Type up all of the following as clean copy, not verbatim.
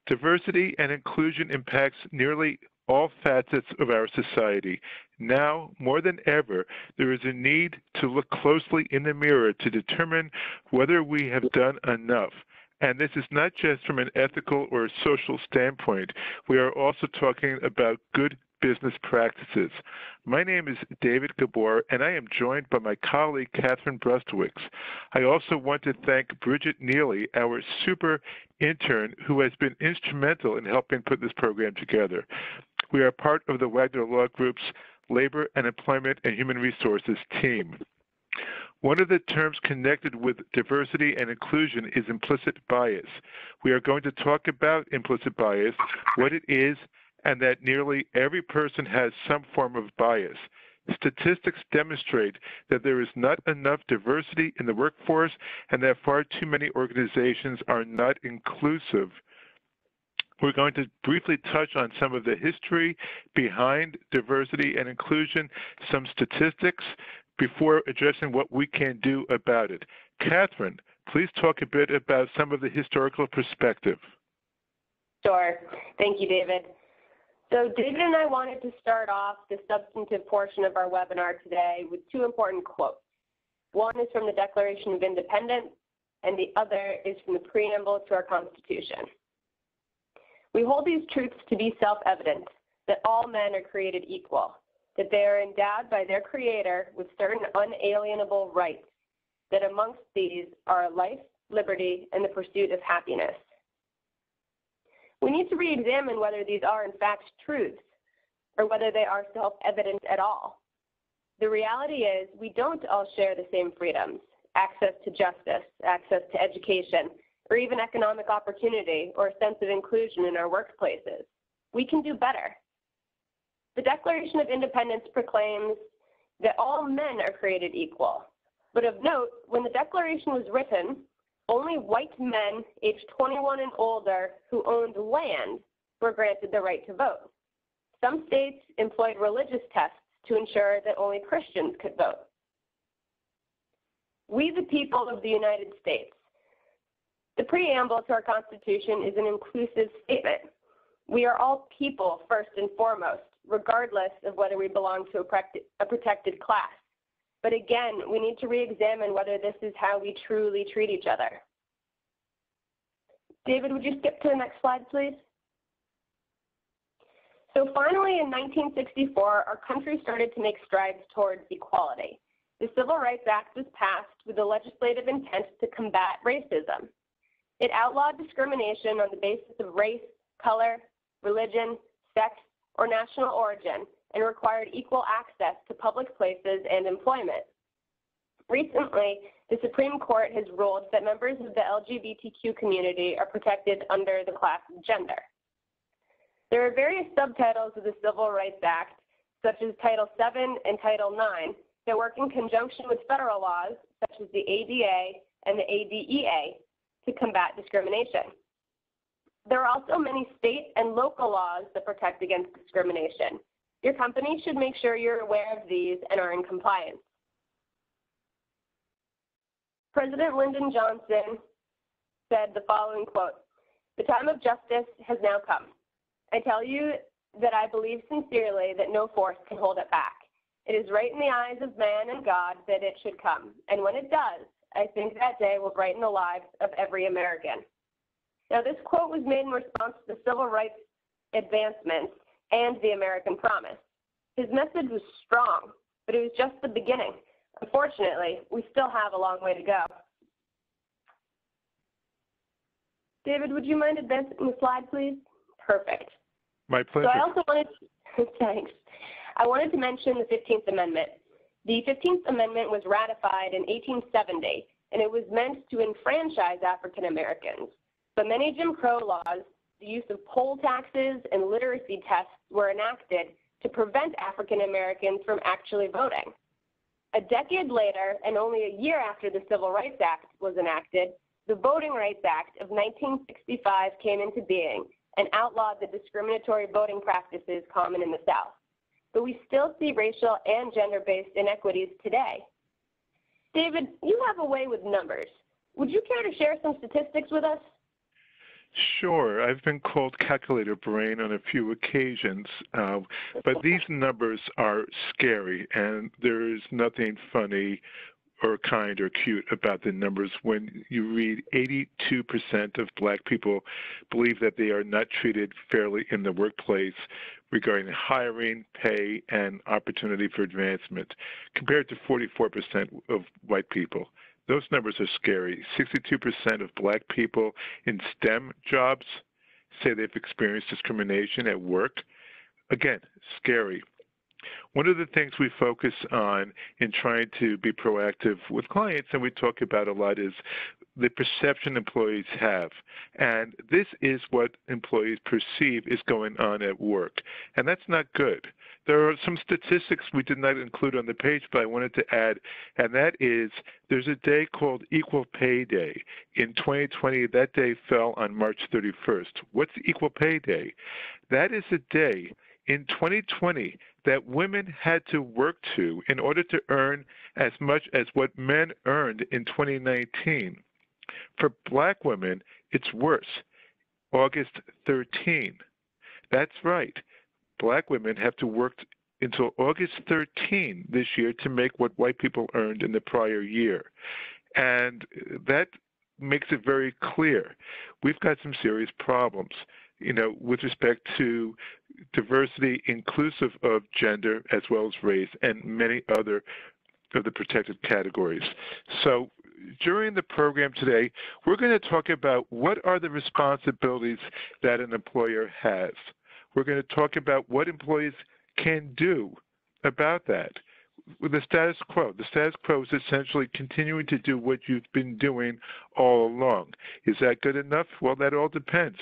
Diversity and inclusion impacts nearly all facets of our society. Now, more than ever, there is a need to look closely in the mirror to determine whether we have done enough. And this is not just from an ethical or social standpoint. We are also talking about good business practices. My name is David Gabor, and I am joined by my colleague, Katherine Brustowicz. I also want to thank Bridget Neely, our super intern, who has been instrumental in helping put this program together. We are part of the Wagner Law Group's Labor and Employment and Human Resources team. One of the terms connected with diversity and inclusion is implicit bias. We are going to talk about implicit bias, what it is, and that nearly every person has some form of bias. Statistics demonstrate that there is not enough diversity in the workforce and that far too many organizations are not inclusive. We're going to briefly touch on some of the history behind diversity and inclusion, some statistics, before addressing what we can do about it. Katherine, please talk a bit about some of the historical perspective. Sure. Thank you, David. So David and I wanted to start off the substantive portion of our webinar today with two important quotes. One is from the Declaration of Independence, and the other is from the preamble to our Constitution. We hold these truths to be self-evident, that all men are created equal, that they are endowed by their Creator with certain unalienable rights, that amongst these are life, liberty, and the pursuit of happiness. We need to re-examine whether these are in fact truths or whether they are self-evident at all. The reality is we don't all share the same freedoms, access to justice, access to education, or even economic opportunity or a sense of inclusion in our workplaces. We can do better. The Declaration of Independence proclaims that all men are created equal. But of note, when the Declaration was written, only white men aged 21 and older who owned land were granted the right to vote. Some states employed religious tests to ensure that only Christians could vote. We, the people of the United States. The preamble to our Constitution is an inclusive statement. We are all people first and foremost, regardless of whether we belong to a protected class. But again, we need to re-examine whether this is how we truly treat each other. David, would you skip to the next slide, please? So finally, in 1964, our country started to make strides towards equality. The Civil Rights Act was passed with the legislative intent to combat racism. It outlawed discrimination on the basis of race, color, religion, sex, or national origin, and required equal access to public places and employment. Recently, the Supreme Court has ruled that members of the LGBTQ community are protected under the class of gender. There are various subtitles of the Civil Rights Act, such as Title VII and Title IX, that work in conjunction with federal laws, such as the ADA and the ADEA, to combat discrimination. There are also many state and local laws that protect against discrimination. Your company should make sure you're aware of these and are in compliance. President Lyndon Johnson said the following quote, "The time of justice has now come. I tell you that I believe sincerely that no force can hold it back. It is right in the eyes of man and God that it should come. And when it does, I think that day will brighten the lives of every American." Now, this quote was made in response to the civil rights advancements and the American promise. His message was strong, but it was just the beginning. Unfortunately, we still have a long way to go. David, would you mind advancing the slide, please? Perfect. My pleasure. So I also wanted to, thanks. I wanted to mention the 15th Amendment. The 15th Amendment was ratified in 1870, and it was meant to enfranchise African Americans. But many Jim Crow laws, the use of poll taxes and literacy tests were enacted to prevent African Americans from actually voting. A decade later, and only a year after the Civil Rights Act was enacted, the Voting Rights Act of 1965 came into being and outlawed the discriminatory voting practices common in the South. But we still see racial and gender-based inequities today. David, you have a way with numbers. Would you care to share some statistics with us? Sure, I've been called calculator brain on a few occasions, but these numbers are scary, and there is nothing funny or kind or cute about the numbers when you read 82% of black people believe that they are not treated fairly in the workplace regarding hiring, pay, and opportunity for advancement, compared to 44% of white people. Those numbers are scary. 62% of black people in STEM jobs say they've experienced discrimination at work. Again, scary. One of the things we focus on in trying to be proactive with clients, and we talk about a lot, is the perception employees have. And this is what employees perceive is going on at work. And that's not good. There are some statistics we did not include on the page, but I wanted to add, and that is there's a day called Equal Pay Day. In 2020, that day fell on March 31st. What's Equal Pay Day? That is a day in 2020 that women had to work to in order to earn as much as what men earned in 2019. For black women, it's worse. August 13. That's right. Black women have to work until August 13 this year to make what white people earned in the prior year. And that makes it very clear. We've got some serious problems, with respect to diversity inclusive of gender as well as race and many other of the protected categories. So during the program today, we're going to talk about what are the responsibilities that an employer has. We're going to talk about what employees can do about that. With the status quo. The status quo is essentially continuing to do what you've been doing all along. Is that good enough? Well, that all depends.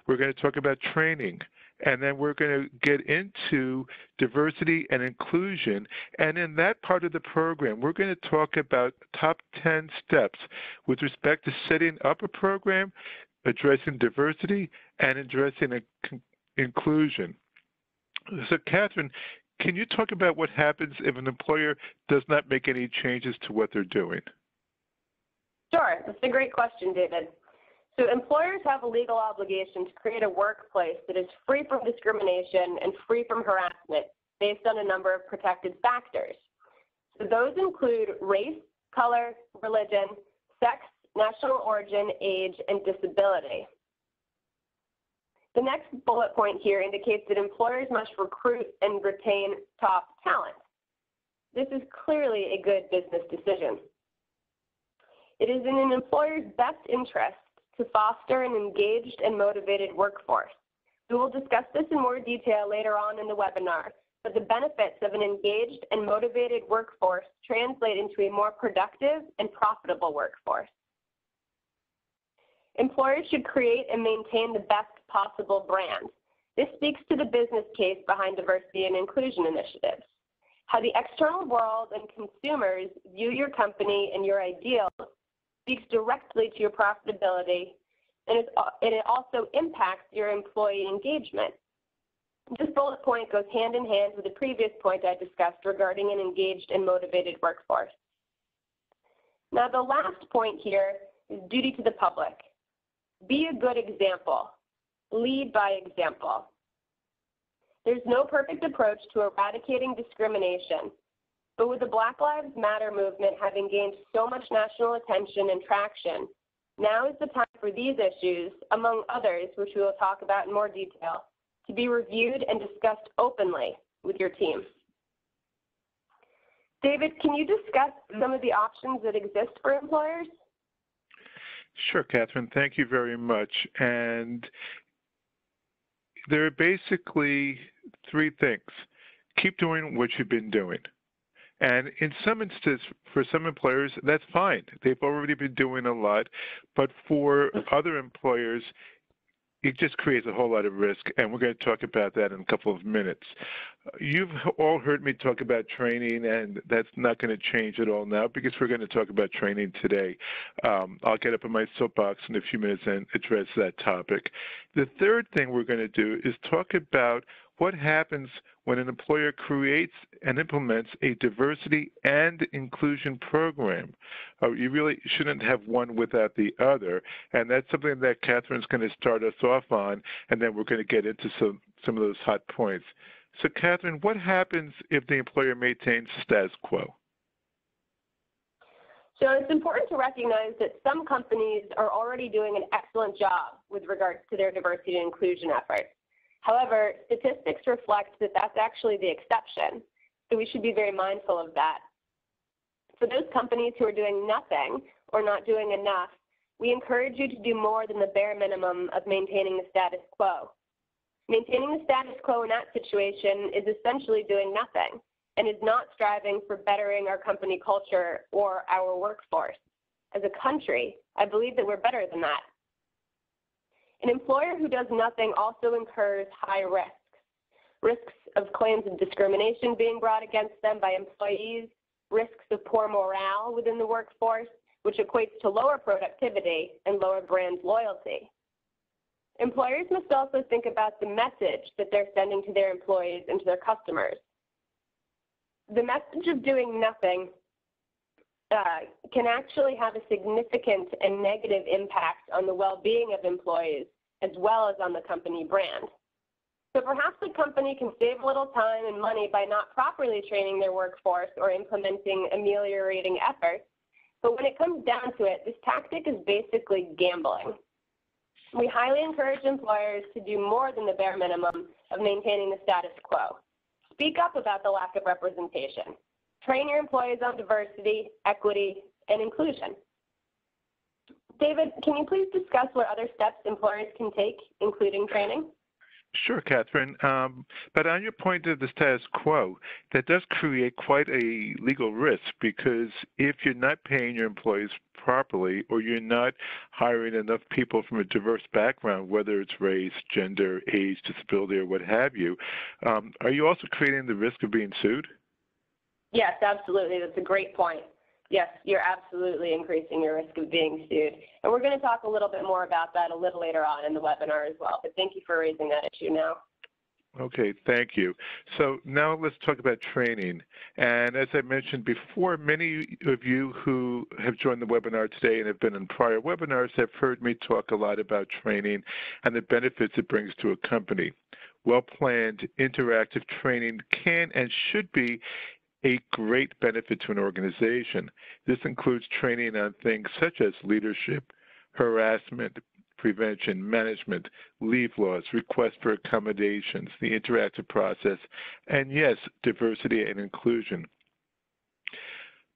We're going to talk about training, and then we're going to get into diversity and inclusion. And in that part of the program, we're going to talk about top 10 steps with respect to setting up a program, addressing diversity, and addressing inclusion. So, Katherine, can you talk about what happens if an employer does not make any changes to what they're doing? Sure, that's a great question, David. So employers have a legal obligation to create a workplace that is free from discrimination and free from harassment based on a number of protected factors. So those include race, color, religion, sex, national origin, age, and disability. The next bullet point here indicates that employers must recruit and retain top talent. This is clearly a good business decision. It is in an employer's best interest to foster an engaged and motivated workforce. We will discuss this in more detail later on in the webinar, but the benefits of an engaged and motivated workforce translate into a more productive and profitable workforce. Employers should create and maintain the best possible brand. This speaks to the business case behind diversity and inclusion initiatives. How the external world and consumers view your company and your ideals speaks directly to your profitability, and it also impacts your employee engagement. This bullet point goes hand in hand with the previous point I discussed regarding an engaged and motivated workforce. Now, the last point here is duty to the public. Be a good example. Lead by example. There's no perfect approach to eradicating discrimination, but with the Black Lives Matter movement having gained so much national attention and traction, now is the time for these issues, among others, which we will talk about in more detail, to be reviewed and discussed openly with your team. David, can you discuss some of the options that exist for employers? Sure, Katherine. Thank you very much. And there are basically three things. Keep doing what you've been doing. And in some instances, for some employers, that's fine. They've already been doing a lot. But for other employers, it just creates a whole lot of risk, and we're going to talk about that in a couple of minutes. You've all heard me talk about training, and that's not going to change at all now because we're going to talk about training today. I'll get up on my soapbox in a few minutes and address that topic. The third thing we're going to do is talk about what happens when an employer creates and implements a diversity and inclusion program. You really shouldn't have one without the other, and that's something that Katherine's going to start us off on, and then we're going to get into some of those hot points. So, Katherine, what happens if the employer maintains status quo? So it's important to recognize that some companies are already doing an excellent job with regards to their diversity and inclusion efforts. However, statistics reflect that that's actually the exception, so we should be very mindful of that. For those companies who are doing nothing or not doing enough, we encourage you to do more than the bare minimum of maintaining the status quo. Maintaining the status quo in that situation is essentially doing nothing and is not striving for bettering our company culture or our workforce. As a country, I believe that we're better than that. An employer who does nothing also incurs high risks of claims of discrimination being brought against them by employees, risks of poor morale within the workforce, which equates to lower productivity and lower brand loyalty. Employers must also think about the message that they're sending to their employees and to their customers. The message of doing nothing can actually have a significant and negative impact on the well-being of employees as well as on the company brand. So perhaps the company can save a little time and money by not properly training their workforce or implementing ameliorating efforts, but when it comes down to it, this tactic is basically gambling. We highly encourage employers to do more than the bare minimum of maintaining the status quo. Speak up about the lack of representation. Train your employees on diversity, equity, and inclusion. David, can you please discuss what other steps employers can take, including training? Sure, Katherine. But on your point of the status quo, that does create quite a legal risk, because if you're not paying your employees properly, or you're not hiring enough people from a diverse background, whether it's race, gender, age, disability, or what have you, are you also creating the risk of being sued? Yes, absolutely. That's a great point. Yes, you're absolutely increasing your risk of being sued. And we're going to talk a little bit more about that a little later on in the webinar as well. But thank you for raising that issue now. Okay, thank you. So now let's talk about training. And as I mentioned before, many of you who have joined the webinar today and have been in prior webinars have heard me talk a lot about training and the benefits it brings to a company. Well-planned, interactive training can and should be a great benefit to an organization. This includes training on things such as leadership, harassment, prevention, management, leave laws, requests for accommodations, the interactive process, and yes, diversity and inclusion.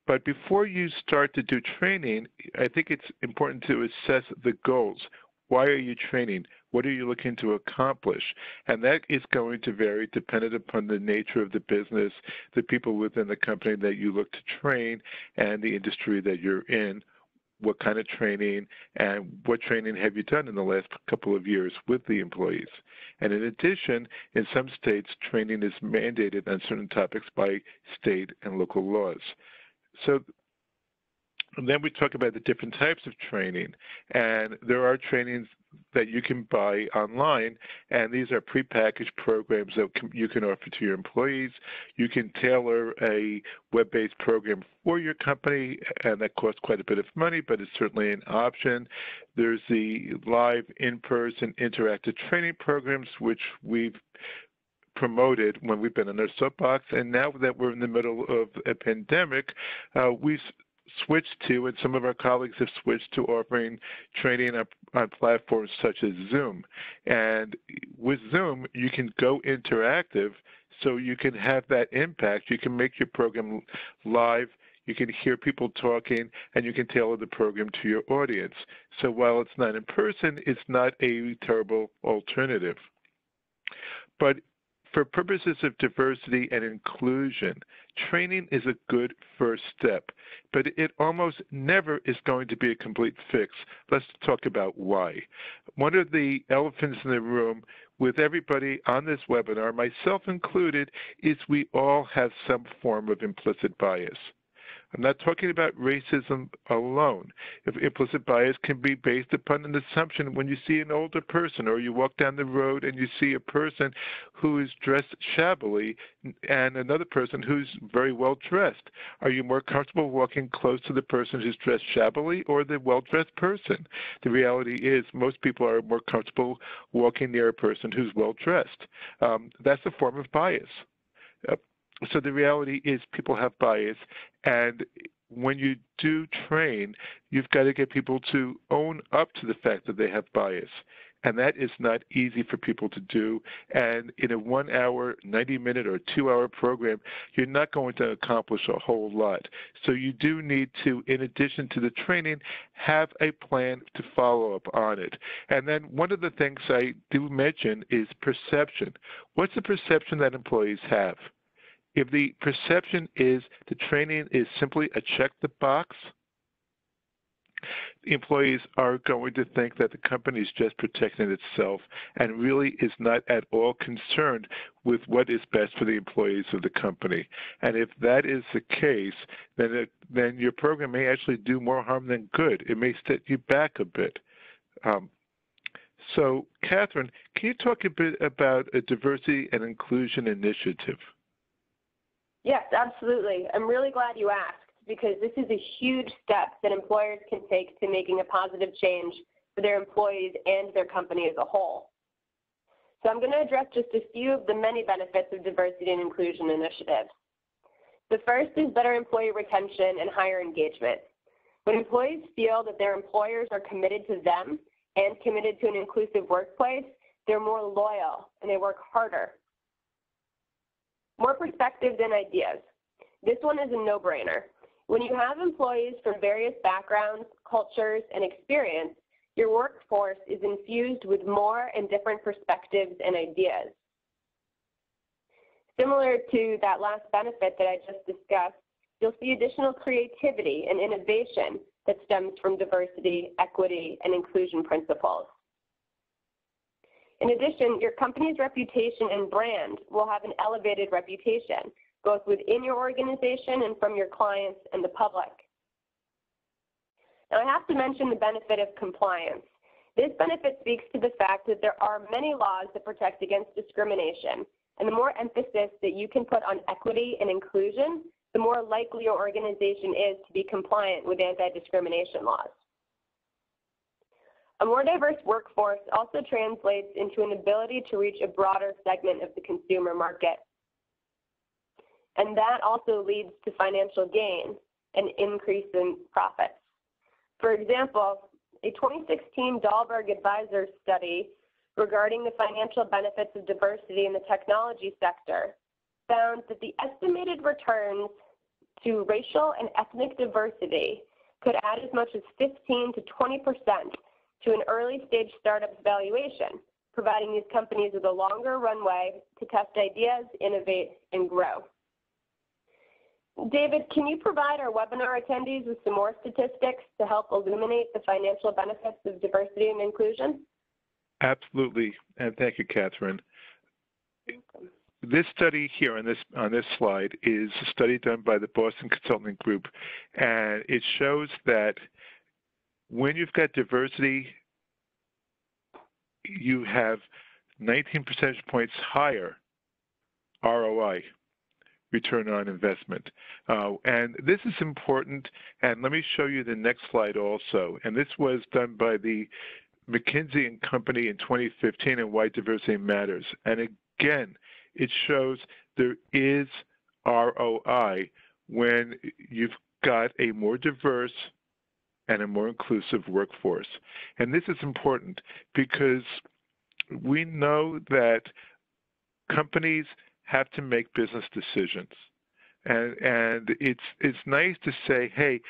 But before you start to do training, I think it's important to assess the goals. Why are you training? What are you looking to accomplish? And that is going to vary dependent upon the nature of the business, the people within the company that you look to train, and the industry that you're in. What kind of training, and what training have you done in the last couple of years with the employees? And in addition, in some states, training is mandated on certain topics by state and local laws. So and then we talk about the different types of training, and there are trainings that you can buy online, and these are prepackaged programs that you can offer to your employees. You can tailor a web-based program for your company, and that costs quite a bit of money, but it's certainly an option. There's the live, in-person, interactive training programs, which we've promoted when we've been on our soapbox, and now that we're in the middle of a pandemic, we've switched to, and some of our colleagues have switched to, offering training on platforms such as Zoom. And with Zoom, you can go interactive, so you can have that impact. You can make your program live, you can hear people talking, and you can tailor the program to your audience. So while it's not in person, it's not a terrible alternative. But for purposes of diversity and inclusion, training is a good first step, but it almost never is going to be a complete fix. Let's talk about why. One of the elephants in the room with everybody on this webinar, myself included, is we all have some form of implicit bias. I'm not talking about racism alone. If implicit bias can be based upon an assumption when you see an older person or you walk down the road and you see a person who is dressed shabbily and another person who's very well dressed. Are you more comfortable walking close to the person who's dressed shabbily or the well-dressed person? The reality is most people are more comfortable walking near a person who's well-dressed. That's a form of bias. So the reality is people have bias, and when you do train, you've got to get people to own up to the fact that they have bias. And that is not easy for people to do. And in a 1 hour, 90-minute, or 2-hour program, you're not going to accomplish a whole lot. So you do need to, in addition to the training, have a plan to follow up on it. And then one of the things I do mention is perception. What's the perception that employees have? If the perception is the training is simply a check the box, employees are going to think that the company is just protecting itself and really is not at all concerned with what is best for the employees of the company. And if that is the case, then your program may actually do more harm than good. It may set you back a bit. So, Katherine, can you talk a bit about a diversity and inclusion initiative? Yes, absolutely. I'm really glad you asked because this is a huge step that employers can take to making a positive change for their employees and their company as a whole. So I'm going to address just a few of the many benefits of diversity and inclusion initiatives. The first is better employee retention and higher engagement. When employees feel that their employers are committed to them and committed to an inclusive workplace, they're more loyal and they work harder. More perspectives and ideas. This one is a no-brainer. When you have employees from various backgrounds, cultures, and experience, your workforce is infused with more and different perspectives and ideas. Similar to that last benefit that I just discussed, you'll see additional creativity and innovation that stems from diversity, equity, and inclusion principles. In addition, your company's reputation and brand will have an elevated reputation, both within your organization and from your clients and the public. Now, I have to mention the benefit of compliance. This benefit speaks to the fact that there are many laws that protect against discrimination, and the more emphasis that you can put on equity and inclusion, the more likely your organization is to be compliant with anti-discrimination laws. A more diverse workforce also translates into an ability to reach a broader segment of the consumer market. And that also leads to financial gain and increase in profits. For example, a 2016 Dahlberg Advisors study regarding the financial benefits of diversity in the technology sector found that the estimated returns to racial and ethnic diversity could add as much as 15 to 20% to an early stage startup's valuation, providing these companies with a longer runway to test ideas, innovate, and grow. David, can you provide our webinar attendees with some more statistics to help illuminate the financial benefits of diversity and inclusion? Absolutely, and thank you, Katherine. This study here on this slide is a study done by the Boston Consulting Group, and it shows that when you've got diversity, you have 19 percentage points higher ROI, return on investment. And this is important, and let me show you the next slide also. And this was done by the McKinsey and Company in 2015 and Why Diversity Matters. And again, it shows there is ROI when you've got a more diverse and a more inclusive workforce. And this is important because we know that companies have to make business decisions. And it's nice to say, hey,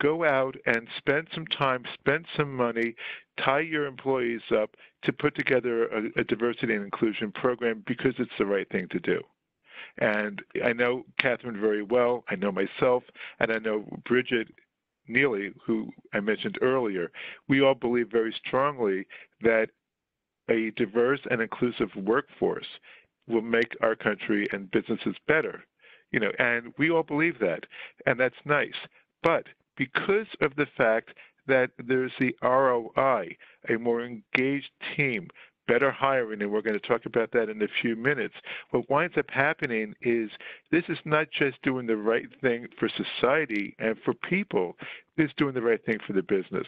go out and spend some time, spend some money, tie your employees up to put together a diversity and inclusion program because it's the right thing to do. And I know Katherine very well, I know myself, and I know Bridget Neely, who I mentioned earlier. We all believe very strongly that a diverse and inclusive workforce will make our country and businesses better. And we all believe that, and that's nice. But because of the fact that there's the ROI, a more engaged team, better hiring, and we're going to talk about that in a few minutes, what winds up happening is this is not just doing the right thing for society and for people, it's doing the right thing for the business.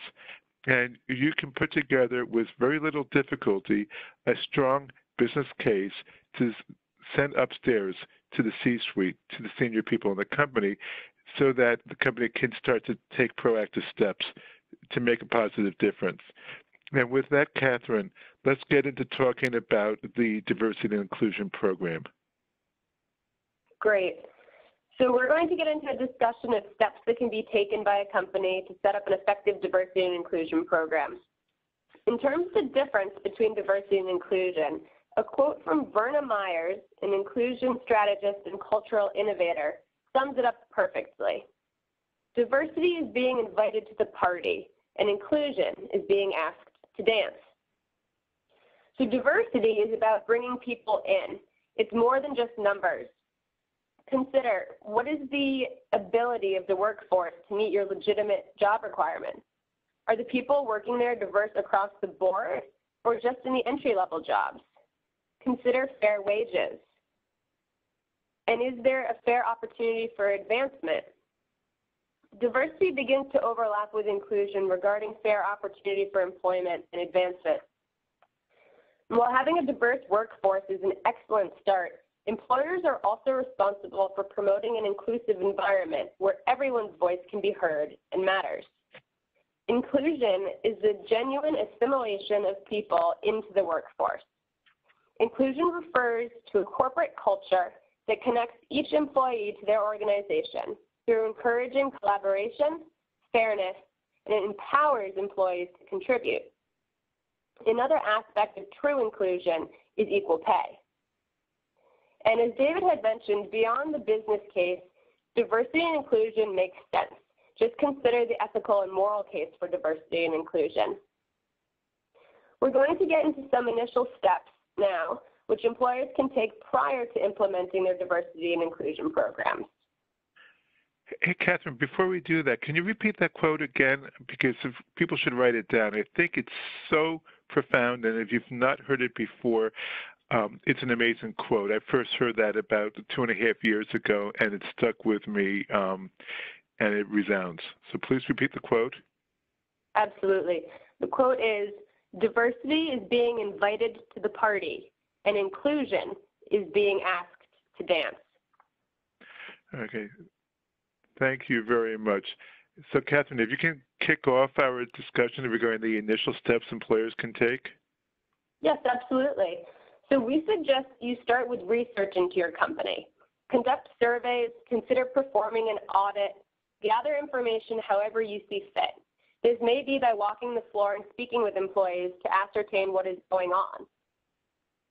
And you can put together, with very little difficulty, a strong business case to send upstairs to the C-suite, to the senior people in the company, so that the company can start to take proactive steps to make a positive difference. And with that, Katherine, let's get into talking about the diversity and inclusion program. Great. So we're going to get into a discussion of steps that can be taken by a company to set up an effective diversity and inclusion program. In terms of the difference between diversity and inclusion, a quote from Verna Myers, an inclusion strategist and cultural innovator, sums it up perfectly. Diversity is being invited to the party, and inclusion is being asked to dance. So diversity is about bringing people in. It's more than just numbers. Consider, what is the ability of the workforce to meet your legitimate job requirements? Are the people working there diverse across the board or just in the entry-level jobs? Consider fair wages. And is there a fair opportunity for advancement? Diversity begins to overlap with inclusion regarding fair opportunity for employment and advancement. While having a diverse workforce is an excellent start, employers are also responsible for promoting an inclusive environment where everyone's voice can be heard and matters. Inclusion is the genuine assimilation of people into the workforce. Inclusion refers to a corporate culture that connects each employee to their organization through encouraging collaboration, fairness, and it empowers employees to contribute. Another aspect of true inclusion is equal pay. And as David had mentioned, beyond the business case, diversity and inclusion makes sense. Just consider the ethical and moral case for diversity and inclusion. We're going to get into some initial steps now, which employers can take prior to implementing their diversity and inclusion programs. Hey, Katherine, before we do that, can you repeat that quote again? Because if people should write it down. I think it's so profound, and if you've not heard it before, it's an amazing quote. I first heard that about 2.5 years ago, and it stuck with me, and it resounds. So please repeat the quote. Absolutely. The quote is, "Diversity is being invited to the party, and inclusion is being asked to dance." Okay. Thank you very much. So, Katherine, if you can kick off our discussion regarding the initial steps employers can take. Yes, absolutely. So we suggest you start with research into your company. Conduct surveys, consider performing an audit, gather information however you see fit. This may be by walking the floor and speaking with employees to ascertain what is going on.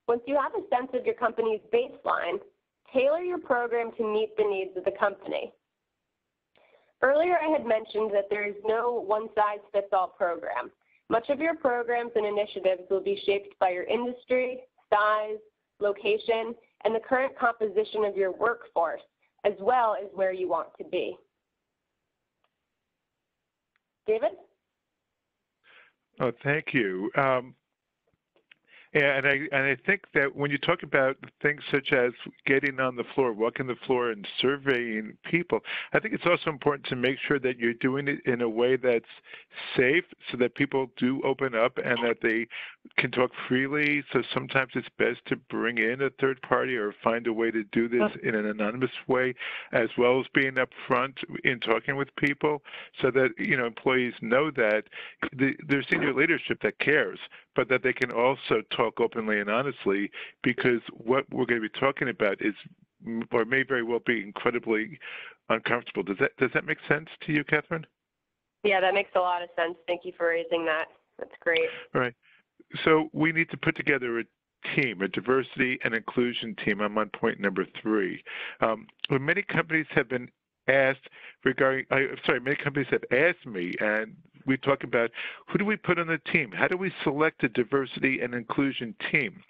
Once you have a sense of your company's baseline, tailor your program to meet the needs of the company. Earlier, I had mentioned that there is no one-size-fits-all program. Much of your programs and initiatives will be shaped by your industry, size, location, and the current composition of your workforce, as well as where you want to be. David? Oh, thank you. And I think that when you talk about things such as getting on the floor, walking the floor, and surveying people, I think it's also important to make sure that you're doing it in a way that's safe so that people do open up and that they can talk freely. So sometimes it's best to bring in a third party or find a way to do this in an anonymous way, as well as being upfront in talking with people so that, employees know that there's senior leadership that cares, but that they can also talk openly and honestly, because what we're going to be talking about is, or may very well be, incredibly uncomfortable. Does that make sense to you, Katherine? Yeah, that makes a lot of sense. Thank you for raising that. That's great. All right. So we need to put together a team, a diversity and inclusion team. I'm on point number 3. Many companies have been asked many companies have asked me, and we talk about who do we put on the team? How do we select a diversity and inclusion team?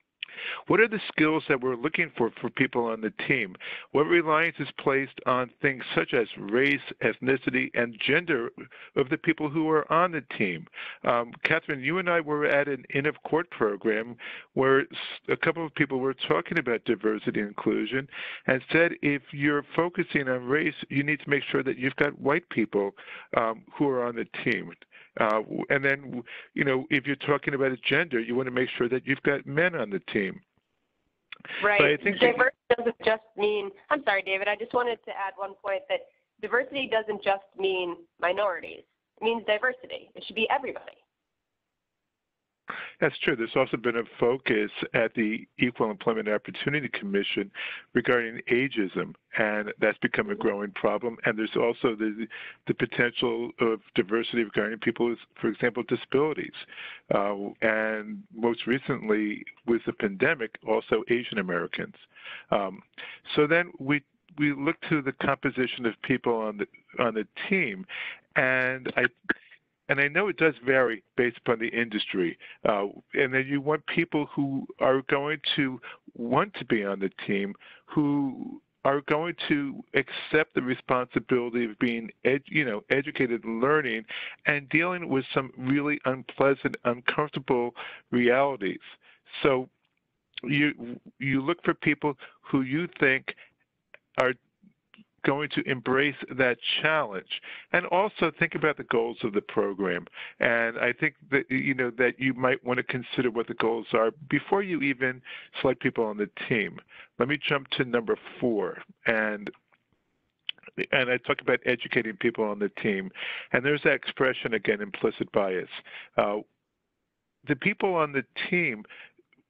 What are the skills that we're looking for people on the team? What reliance is placed on things such as race, ethnicity, and gender of the people who are on the team? Katherine, you and I were at an Inn of Court program where a couple of people were talking about diversity and inclusion and said if you're focusing on race, you need to make sure that you've got white people who are on the team. And then, if you're talking about a gender, you want to make sure that you've got men on the team. Right. But I think diversity doesn't just mean, I'm sorry, David, I just wanted to add one point that diversity doesn't just mean minorities. It means diversity. It should be everybody. That's true. There's also been a focus at the Equal Employment Opportunity Commission regarding ageism, and that's become a growing problem. And there's also the potential of diversity regarding people with, for example, disabilities. And most recently, with the pandemic, also Asian Americans. So then we look to the composition of people on the team, and I know it does vary based upon the industry. And then you want people who are going to want to be on the team, who are going to accept the responsibility of being educated, learning, and dealing with some really unpleasant, uncomfortable realities. So you look for people who you think are going to embrace that challenge, and also think about the goals of the program. And I think that that you might want to consider what the goals are before you even select people on the team. Let me jump to number 4, and I talk about educating people on the team. And there's that expression again, implicit bias. The people on the team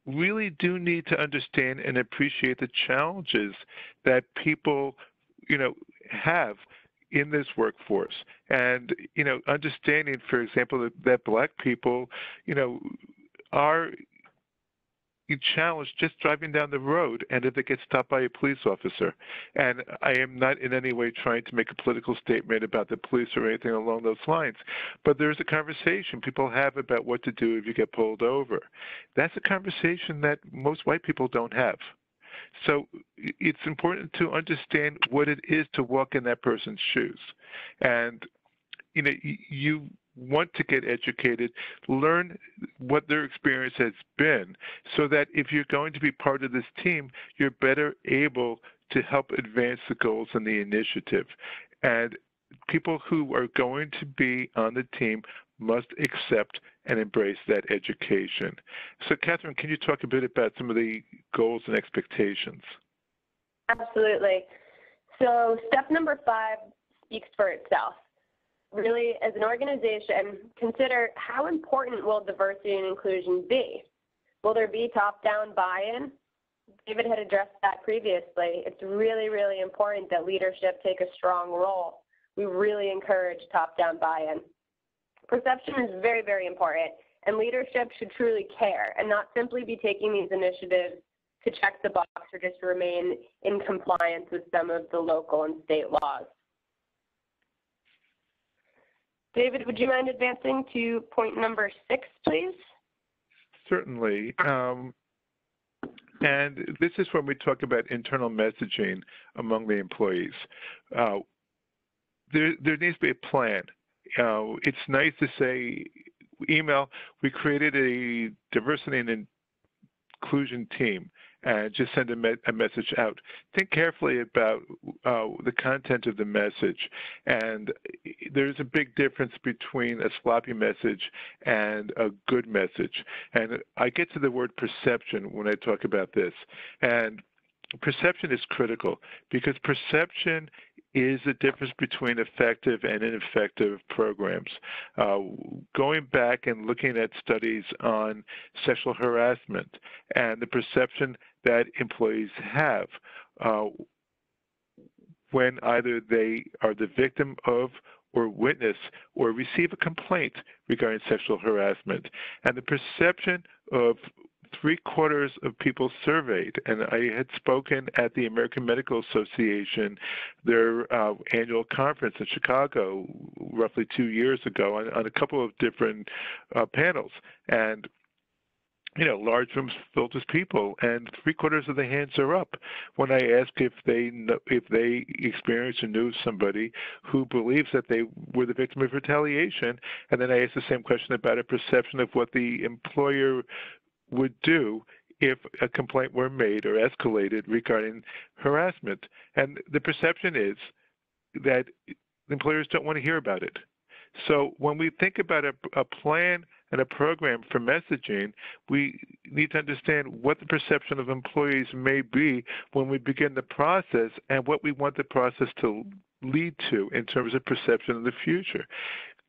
really do need to understand and appreciate the challenges that people have in this workforce, and understanding, for example, that Black people, are challenged just driving down the road, and if they get stopped by a police officer. And I am not in any way trying to make a political statement about the police or anything along those lines, but there's a conversation people have about what to do if you get pulled over. That's a conversation that most white people don't have. So it's important to understand what it is to walk in that person's shoes. And, you want to get educated, learn what their experience has been, so that if you're going to be part of this team, you're better able to help advance the goals and the initiative. And people who are going to be on the team must accept and embrace that education. So, Katherine, can you talk a bit about some of the goals and expectations? Absolutely. So step number 5 speaks for itself. Really, as an organization, consider how important will diversity and inclusion be? Will there be top-down buy-in? David had addressed that previously. It's really, really important that leadership take a strong role. We really encourage top-down buy-in. Perception is very, very important, and leadership should truly care and not simply be taking these initiatives to check the box or just remain in compliance with some of the local and state laws. David, would you mind advancing to point number 6, please? Certainly. And this is when we talk about internal messaging among the employees. There needs to be a plan. It's nice to say, email, we created a diversity and inclusion team, and just send a message out. Think carefully about the content of the message. And there's a big difference between a sloppy message and a good message. And I get to the word perception when I talk about this. And perception is critical, because perception is the difference between effective and ineffective programs. Going back and looking at studies on sexual harassment and the perception that employees have when either they are the victim of or witness or receive a complaint regarding sexual harassment, and the perception of 3/4 of people surveyed, and I had spoken at the American Medical Association, their annual conference in Chicago roughly 2 years ago on a couple of different panels. And large rooms filled with people, and 3/4 of the hands are up when I ask if they experienced or knew somebody who believes that they were the victim of retaliation, and then I ask the same question about a perception of what the employer would do if a complaint were made or escalated regarding harassment. And the perception is that employers don't want to hear about it. So when we think about a plan and a program for messaging, we need to understand what the perception of employees may be when we begin the process and what we want the process to lead to in terms of perception in the future.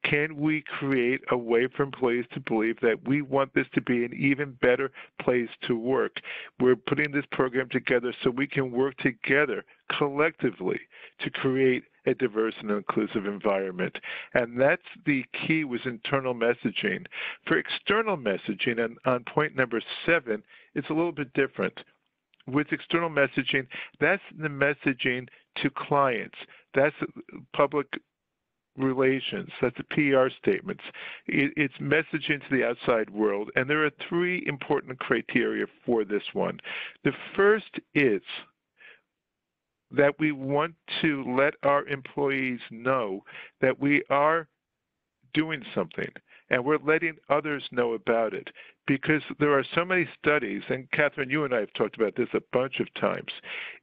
Can we create a way for employees to believe that we want this to be an even better place to work? We're putting this program together so we can work together collectively to create a diverse and inclusive environment. And that's the key was internal messaging. For external messaging, and on point number 7, it's a little bit different. With external messaging, that's the messaging to clients. That's public relations, that's the PR statements. It's messaging to the outside world, and there are 3 important criteria for this one. The first is that we want to let our employees know that we are doing something, and we're letting others know about it, because there are so many studies, and Katherine, you and I have talked about this a bunch of times.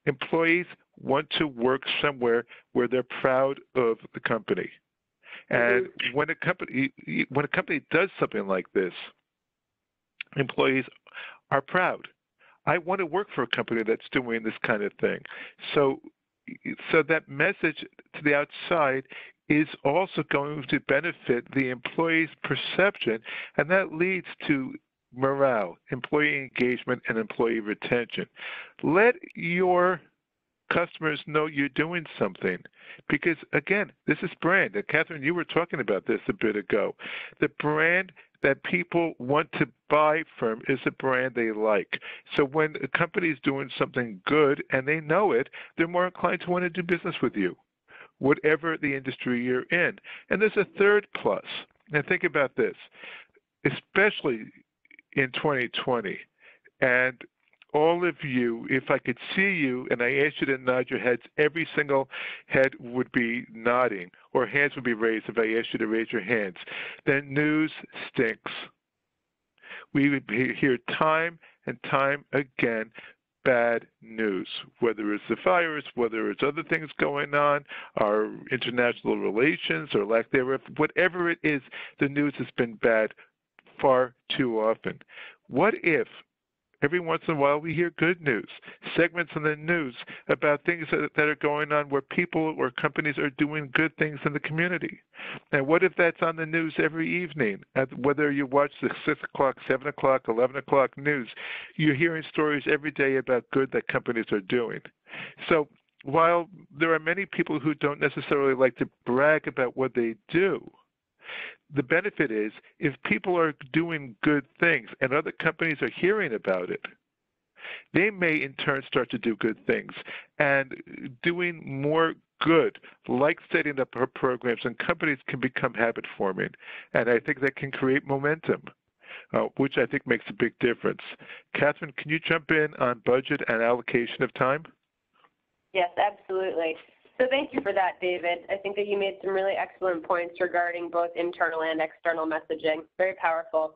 Employees want to work somewhere where they're proud of the company. And when a company does something like this, employees are proud. I want to work for a company that's doing this kind of thing. So that message to the outside is also going to benefit the employee's perception, and that leads to morale, employee engagement, and employee retention. Let your customers know you're doing something, because again, this is brand. And Katherine, you were talking about this a bit ago. The brand that people want to buy from is a brand they like. So when a company is doing something good and they know it, they're more inclined to want to do business with you, whatever the industry you're in. And there's a third plus. And think about this, especially in 2020, and all of you, if I could see you and I asked you to nod your heads, every single head would be nodding, or hands would be raised if I asked you to raise your hands. Then news stinks. We would hear time and time again bad news, whether it's the virus, whether it's other things going on, our international relations or lack thereof, whatever it is, the news has been bad far too often. What if every once in a while we hear good news, segments in the news about things that are going on where people or companies are doing good things in the community? And what if that's on the news every evening? Whether you watch the 6 o'clock, 7 o'clock, 11 o'clock news, you're hearing stories every day about good that companies are doing. So while there are many people who don't necessarily like to brag about what they do, the benefit is if people are doing good things and other companies are hearing about it, they may in turn start to do good things, and doing more good, like setting up programs, and companies can become habit forming. And I think that can create momentum, which I think makes a big difference. Katherine, can you jump in on budget and allocation of time? Yes, absolutely. So thank you for that, David. I think that you made some really excellent points regarding both internal and external messaging. Very powerful.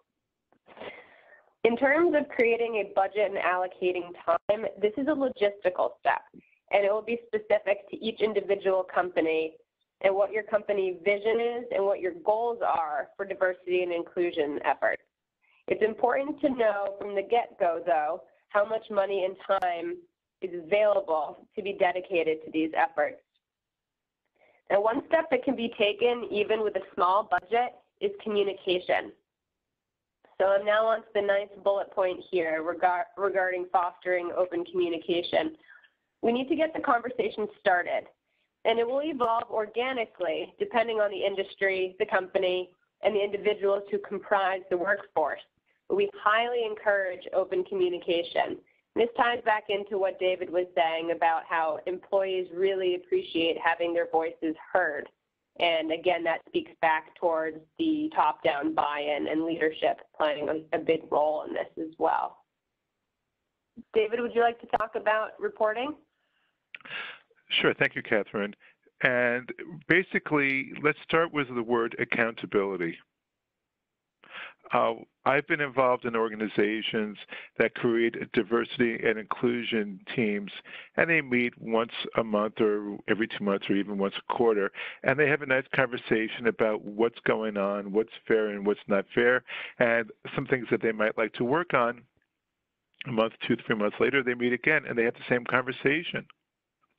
In terms of creating a budget and allocating time, this is a logistical step, and it will be specific to each individual company and what your company vision is and what your goals are for diversity and inclusion efforts. It's important to know from the get-go, though, how much money and time is available to be dedicated to these efforts. Now, one step that can be taken even with a small budget is communication. So I'm now on to the 9th bullet point here regarding fostering open communication. We need to get the conversation started, and it will evolve organically depending on the industry, the company, and the individuals who comprise the workforce. But we highly encourage open communication. This ties back into what David was saying about how employees really appreciate having their voices heard. And again, that speaks back towards the top-down buy-in and leadership playing a big role in this as well. David, would you like to talk about reporting? Sure. Thank you, Katherine. And basically, let's start with the word accountability. I've been involved in organizations that create diversity and inclusion teams, and they meet once a month or every 2 months or even once a quarter, and they have a nice conversation about what's going on, what's fair and what's not fair, and some things that they might like to work on. A month, 2, 3 months later, they meet again, and they have the same conversation.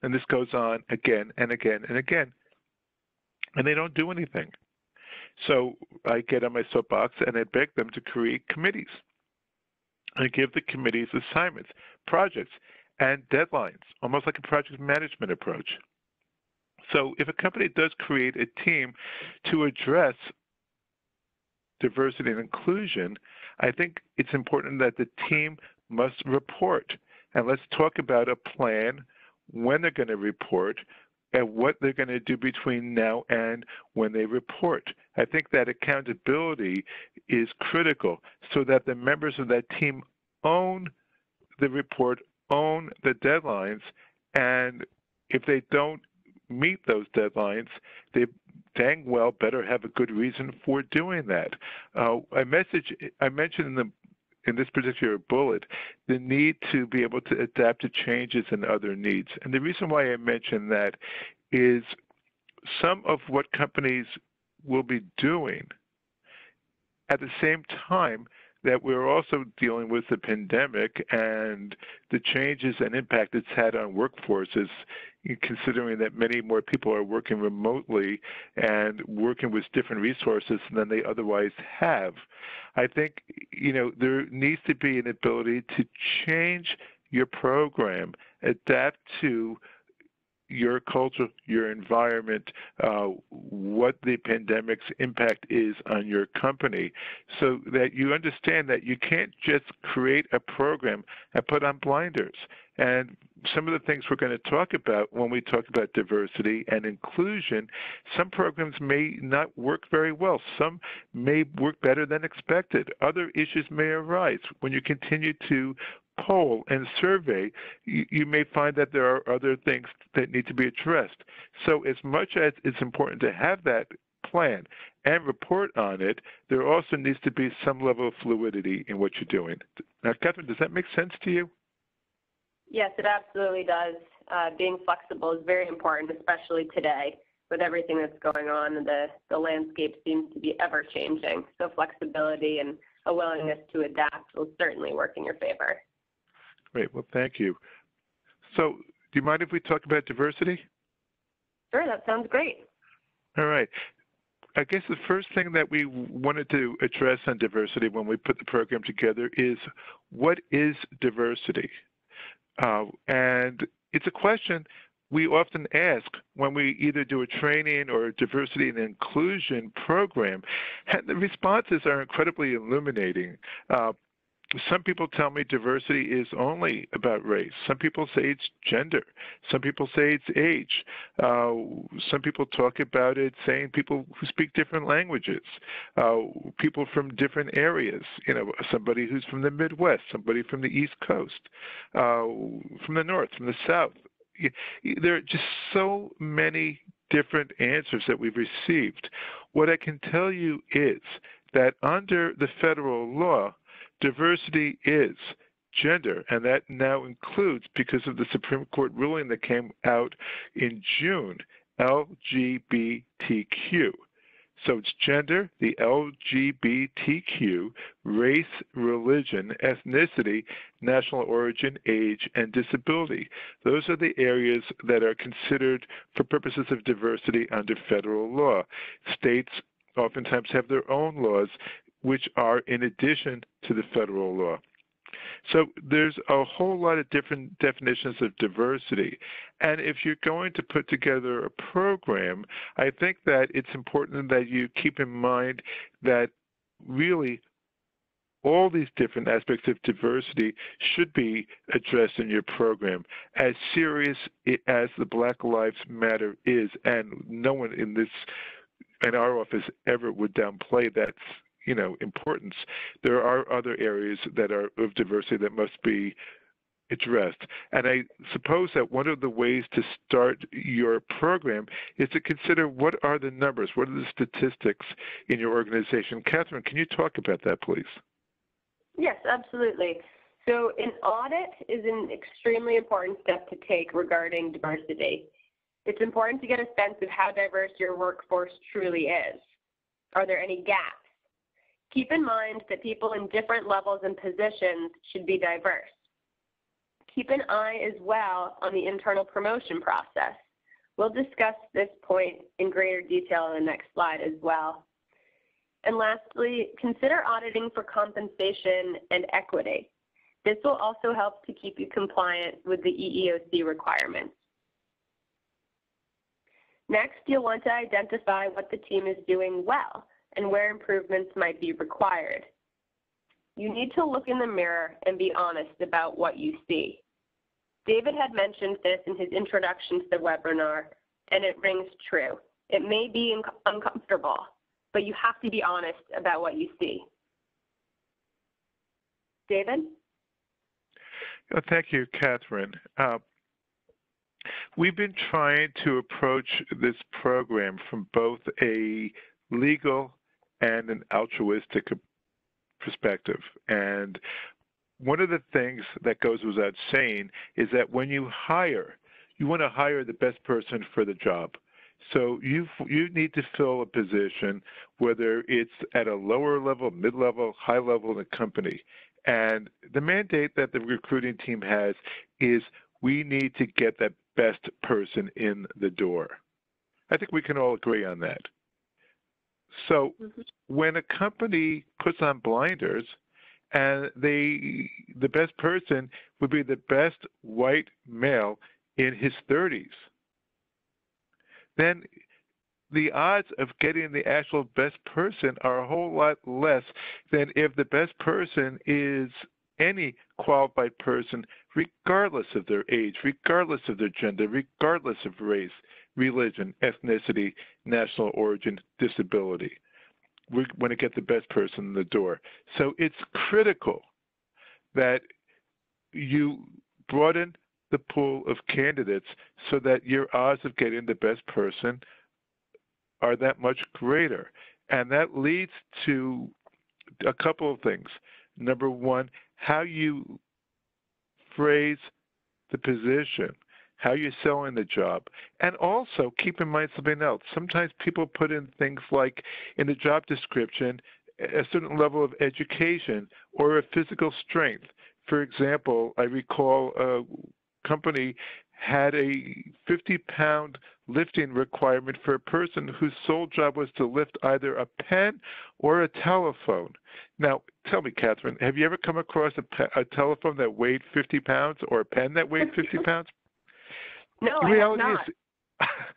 And this goes on again and again and again, and they don't do anything. So I get on my soapbox and I beg them to create committees. I give the committees assignments, projects, and deadlines, almost like a project management approach. So if a company does create a team to address diversity and inclusion, I think it's important that the team must report. And let's talk about a plan, when they're going to report, and what they're going to do between now and when they report. I think that accountability is critical so that the members of that team own the report, own the deadlines, and if they don't meet those deadlines, they dang well better have a good reason for doing that. I mentioned in this particular bullet, the need to be able to adapt to changes and other needs. And the reason why I mention that is some of what companies will be doing at the same time that we're also dealing with the pandemic and the changes and impact it's had on workforces, considering that many more people are working remotely and working with different resources than they otherwise have. I think, there needs to be an ability to change your program, adapt to your culture, your environment, what the pandemic's impact is on your company, so that you understand that you can't just create a program and put on blinders. And some of the things we're going to talk about when we talk about diversity and inclusion, some programs may not work very well. Some may work better than expected. Other issues may arise. When you continue to poll and survey, you may find that there are other things that need to be addressed. So as much as it's important to have that plan and report on it, there also needs to be some level of fluidity in what you're doing. Now, Katherine, does that make sense to you? Yes, it absolutely does. Being flexible is very important, especially today with everything that's going on, and the landscape seems to be ever changing. So flexibility and a willingness to adapt will certainly work in your favor. Great. Well, thank you. So do you mind if we talk about diversity? Sure, that sounds great. All right. I guess the first thing that we wanted to address on diversity when we put the program together is, what is diversity? And it's a question we often ask when we either do a training or a diversity and inclusion program, and the responses are incredibly illuminating. Some people tell me diversity is only about race. Some people say it's gender. Some people say it's age. Some people talk about it saying people who speak different languages, people from different areas, somebody who's from the Midwest, somebody from the East Coast, from the North, from the South. There are just so many different answers that we've received. What I can tell you is that under the federal law, diversity is gender, and that now includes, because of the Supreme Court ruling that came out in June, LGBTQ. So it's gender, the LGBTQ, race, religion, ethnicity, national origin, age, and disability. Those are the areas that are considered for purposes of diversity under federal law. States oftentimes have their own laws, which are in addition to the federal law. So there's a whole lot of different definitions of diversity. And if you're going to put together a program, I think that it's important that you keep in mind that really all these different aspects of diversity should be addressed in your program. As serious as the Black Lives Matter is, and no one in our office ever would downplay that, importance, there are other areas that are of diversity that must be addressed. And I suppose that one of the ways to start your program is to consider what are the numbers, what are the statistics in your organization. Katherine, can you talk about that, please? Yes, absolutely. So an audit is an extremely important step to take regarding diversity. It's important to get a sense of how diverse your workforce truly is. Are there any gaps? Keep in mind that people in different levels and positions should be diverse. Keep an eye as well on the internal promotion process. We'll discuss this point in greater detail in the next slide as well. And lastly, consider auditing for compensation and equity. This will also help to keep you compliant with the EEOC requirements. Next, you'll want to identify what the team is doing well and where improvements might be required. You need to look in the mirror and be honest about what you see. David had mentioned this in his introduction to the webinar, and it rings true. It may be uncomfortable, but you have to be honest about what you see. David? Thank you, Katherine. We've been trying to approach this program from both a legal and an altruistic perspective. And one of the things that goes without saying is that when you hire, you want to hire the best person for the job. So you need to fill a position, whether it's at a lower level, mid-level, high level in the company. And the mandate that the recruiting team has is we need to get that best person in the door. I think we can all agree on that. So when a company puts on blinders and the best person would be the best white male in his 30s, then the odds of getting the actual best person are a whole lot less than if the best person is any qualified person, regardless of their age, regardless of their gender, regardless of race, religion, ethnicity, national origin, disability. We want to get the best person in the door. So it's critical that you broaden the pool of candidates so that your odds of getting the best person are that much greater. And that leads to a couple of things. Number one, how you phrase the position, how you're selling the job. And also keep in mind something else. Sometimes people put in things like in the job description, a certain level of education or a physical strength. For example, I recall a company had a 50-pound lifting requirement for a person whose sole job was to lift either a pen or a telephone. Now, tell me, Katherine, have you ever come across a telephone that weighed 50 pounds or a pen that weighed 50 pounds? No, the reality I have not.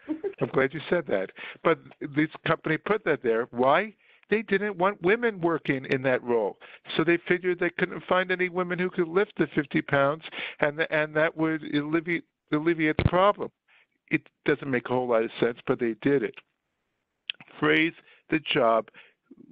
Is, I'm glad you said that. But this company put that there. Why? They didn't want women working in that role. So they figured they couldn't find any women who could lift the 50 pounds, and that would alleviate the problem. It doesn't make a whole lot of sense, but they did it. Phrase the job,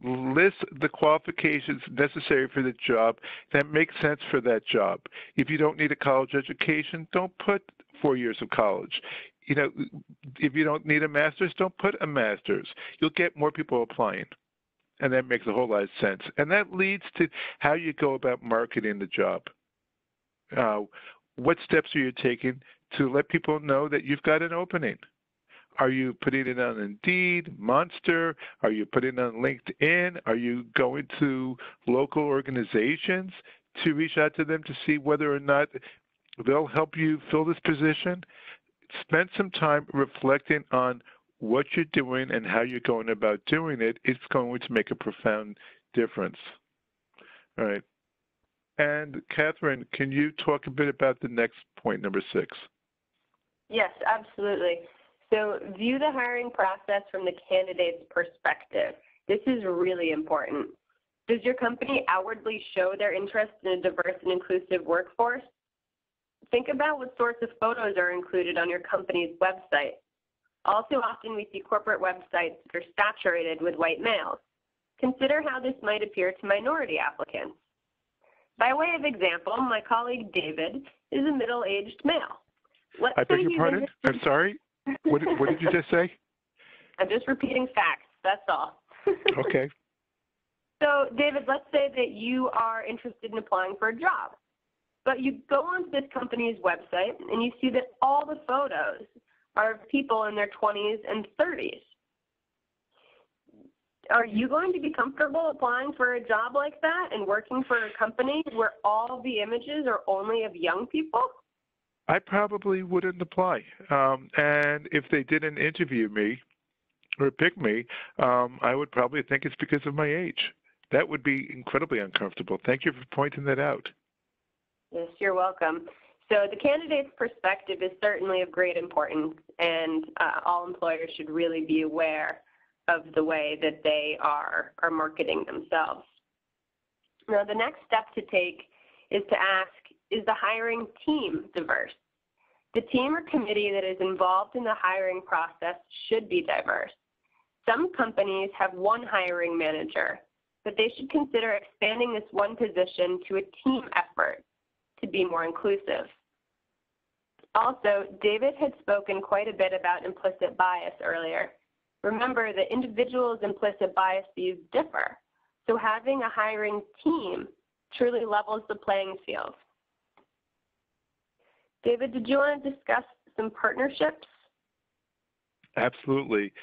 list the qualifications necessary for the job that make sense for that job. If you don't need a college education, don't put 4 years of college. If you don't need a master's, don't put a master's. You'll get more people applying. And that makes a whole lot of sense. And that leads to how you go about marketing the job. What steps are you taking to let people know that you've got an opening? Are you putting it on Indeed, Monster? Are you putting it on LinkedIn? Are you going to local organizations to reach out to them to see whether or not they'll help you fill this position? Spend some time reflecting on what you're doing and how you're going about doing it. It's going to make a profound difference. All right. And Katherine, can you talk a bit about the next point, number 6? Yes, absolutely. So view the hiring process from the candidate's perspective. This is really important. Does your company outwardly show their interest in a diverse and inclusive workforce? Think about what sorts of photos are included on your company's website. All too often we see corporate websites that are saturated with white males. Consider how this might appear to minority applicants. By way of example, my colleague David is a middle-aged male. I beg your pardon? I'm sorry? What did you just say? I'm just repeating facts, that's all. Okay. So, David, let's say that you are interested in applying for a job, but you go onto this company's website and you see that all the photos are of people in their 20s and 30s. Are you going to be comfortable applying for a job like that and working for a company where all the images are only of young people? I probably wouldn't apply. And if they didn't interview me or pick me, I would probably think it's because of my age. That would be incredibly uncomfortable. Thank you for pointing that out. Yes, you're welcome. So the candidate's perspective is certainly of great importance, and all employers should really be aware of the way that they are marketing themselves. Now, the next step to take is to ask, is the hiring team diverse? The team or committee that is involved in the hiring process should be diverse. Some companies have one hiring manager, but they should consider expanding this one position to a team effort to be more inclusive. Also, David had spoken quite a bit about implicit bias earlier. Remember that individuals' implicit biases differ, so having a hiring team truly levels the playing field. David, did you want to discuss some partnerships? Absolutely.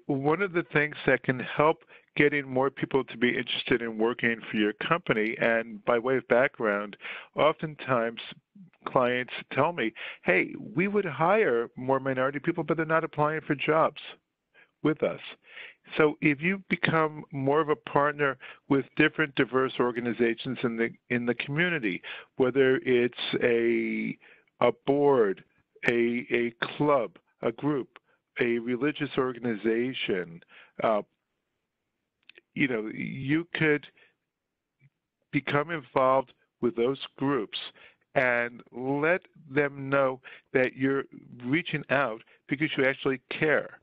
One of the things that can help getting more people to be interested in working for your company, and by way of background, oftentimes clients tell me, hey, we would hire more minority people, but they're not applying for jobs with us. So if you become more of a partner with different diverse organizations in the community, whether it's a board, a club, a group, a religious organization, you could become involved with those groups and let them know that you're reaching out because you actually care.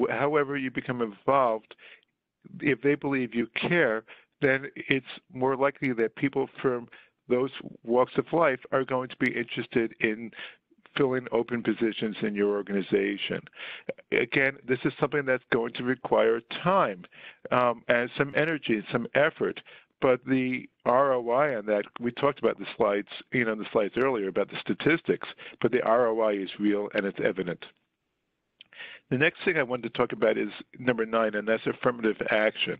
However you become involved, if they believe you care, then it's more likely that people from those walks of life are going to be interested in filling open positions in your organization. Again, this is something that's going to require time and some energy, some effort. But the ROI on that, we talked about the slides, the slides earlier about the statistics, but the ROI is real and it's evident. The next thing I wanted to talk about is number 9, and that's affirmative action.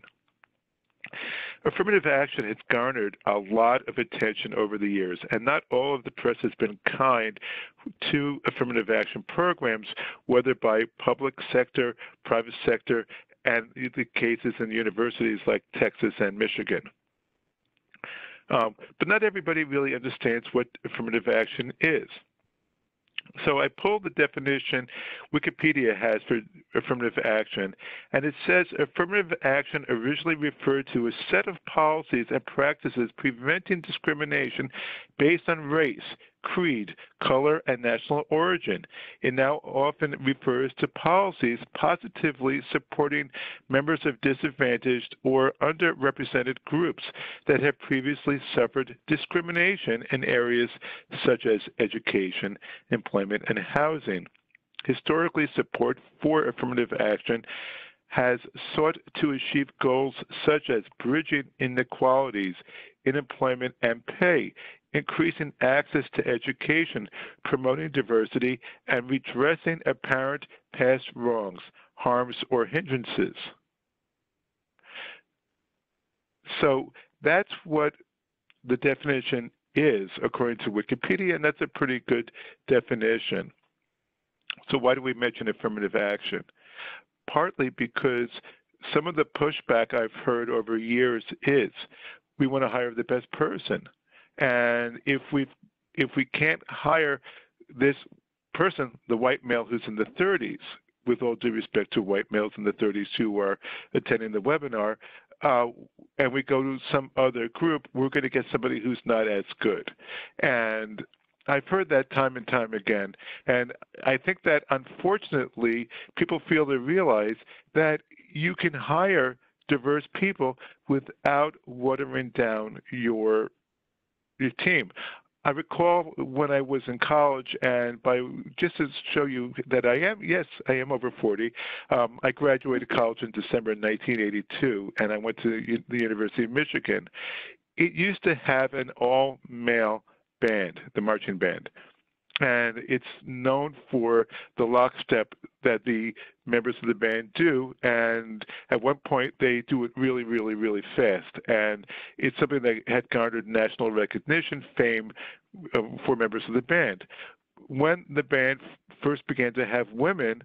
Affirmative action has garnered a lot of attention over the years, and not all of the press has been kind to affirmative action programs, whether by public sector, private sector, and the cases in universities like Texas and Michigan. But not everybody really understands what affirmative action is. So I pulled the definition Wikipedia has for affirmative action, and it says affirmative action originally referred to a set of policies and practices preventing discrimination based on race, creed, color, and national origin. It now often refers to policies positively supporting members of disadvantaged or underrepresented groups that have previously suffered discrimination in areas such as education, employment, and housing. Historically, support for affirmative action has sought to achieve goals such as bridging inequalities in employment and pay, increasing access to education, promoting diversity, and redressing apparent past wrongs, harms, or hindrances. So that's what the definition is, according to Wikipedia, and that's a pretty good definition. So why do we mention affirmative action? Partly because some of the pushback I've heard over years is we want to hire the best person. And if we can't hire this person, the white male who's in the 30s, with all due respect to white males in the 30s who are attending the webinar, and we go to some other group, we're going to get somebody who's not as good. And I've heard that time and time again. And I think that, unfortunately, people fail to realize that you can hire diverse people without watering down your team. I recall when I was in college, and just to show you that I am over 40. I graduated college in December 1982, and I went to the University of Michigan. It used to have an all-male band, the marching band. And it's known for the lockstep that the members of the band do. And at one point, they do it really, really, really fast. And it's something that had garnered national recognition, fame for members of the band. When the band first began to have women,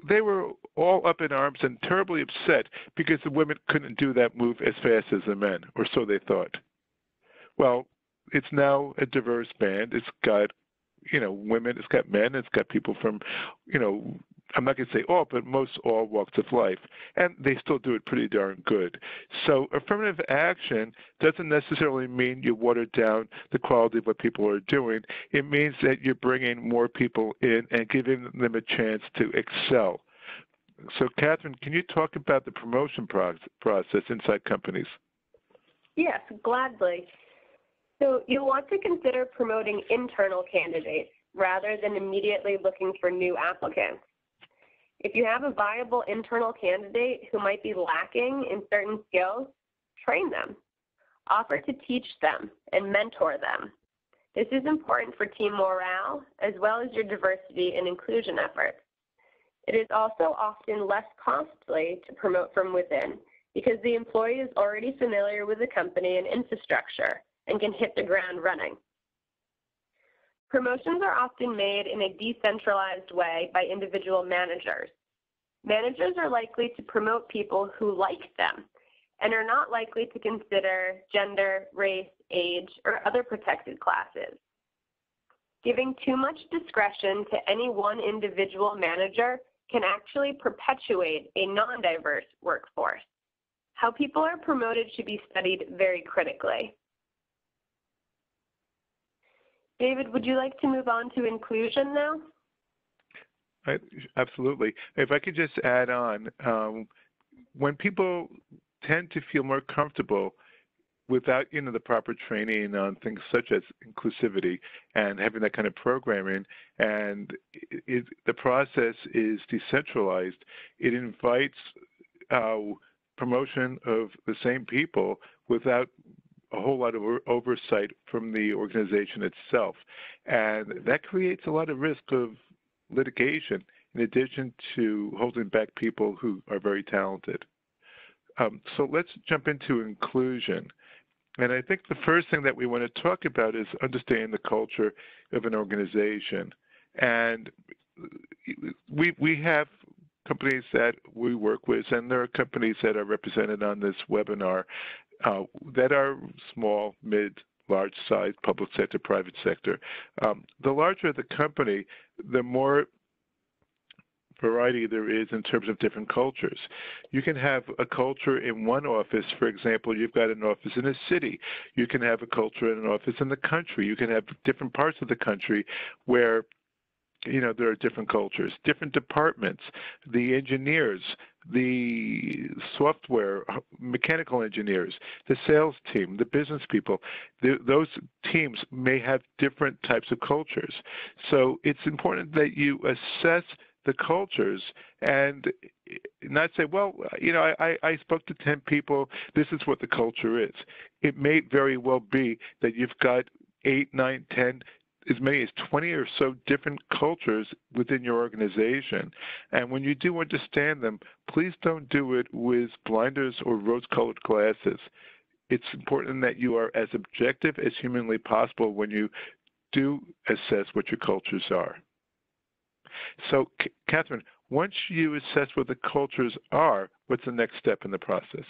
they were all up in arms and terribly upset because the women couldn't do that move as fast as the men, or so they thought. Well, it's now a diverse band. It's got women, it's got men, it's got people from, I'm not going to say all, but most all walks of life. And they still do it pretty darn good. So affirmative action doesn't necessarily mean you water down the quality of what people are doing. It means that you're bringing more people in and giving them a chance to excel. So, Katherine, can you talk about the promotion process inside companies? Yes, gladly. So you'll want to consider promoting internal candidates rather than immediately looking for new applicants. If you have a viable internal candidate who might be lacking in certain skills, train them. Offer to teach them and mentor them. This is important for team morale as well as your diversity and inclusion efforts. It is also often less costly to promote from within because the employee is already familiar with the company and infrastructure and can hit the ground running. Promotions are often made in a decentralized way by individual managers. Managers are likely to promote people who like them and are not likely to consider gender, race, age, or other protected classes. Giving too much discretion to any one individual manager can actually perpetuate a non-diverse workforce. How people are promoted should be studied very critically. David, would you like to move on to inclusion now? Absolutely. If I could just add on, when people tend to feel more comfortable without the proper training on things such as inclusivity and having that kind of programming, and the process is decentralized, it invites promotion of the same people without a whole lot of oversight from the organization itself. And that creates a lot of risk of litigation in addition to holding back people who are very talented. So let's jump into inclusion. And I think the first thing that we want to talk about is understanding the culture of an organization. And we have companies that we work with, and there are companies that are represented on this webinar that are small, mid, large size, public sector, private sector. The larger the company, the more variety there is in terms of different cultures. You can have a culture in one office, for example, you've got an office in a city. You can have a culture in an office in the country. You can have different parts of the country where there are different cultures, different departments, the engineers, the software, mechanical engineers, the sales team, the business people. Those teams may have different types of cultures. So it's important that you assess the cultures and not say, well, I spoke to 10 people, this is what the culture is. It may very well be that you've got 8, 9, 10, as many as 20 or so different cultures within your organization. And when you do understand them, please don't do it with blinders or rose-colored glasses. It's important that you are as objective as humanly possible when you do assess what your cultures are. So, Katherine, once you assess what the cultures are, what's the next step in the process?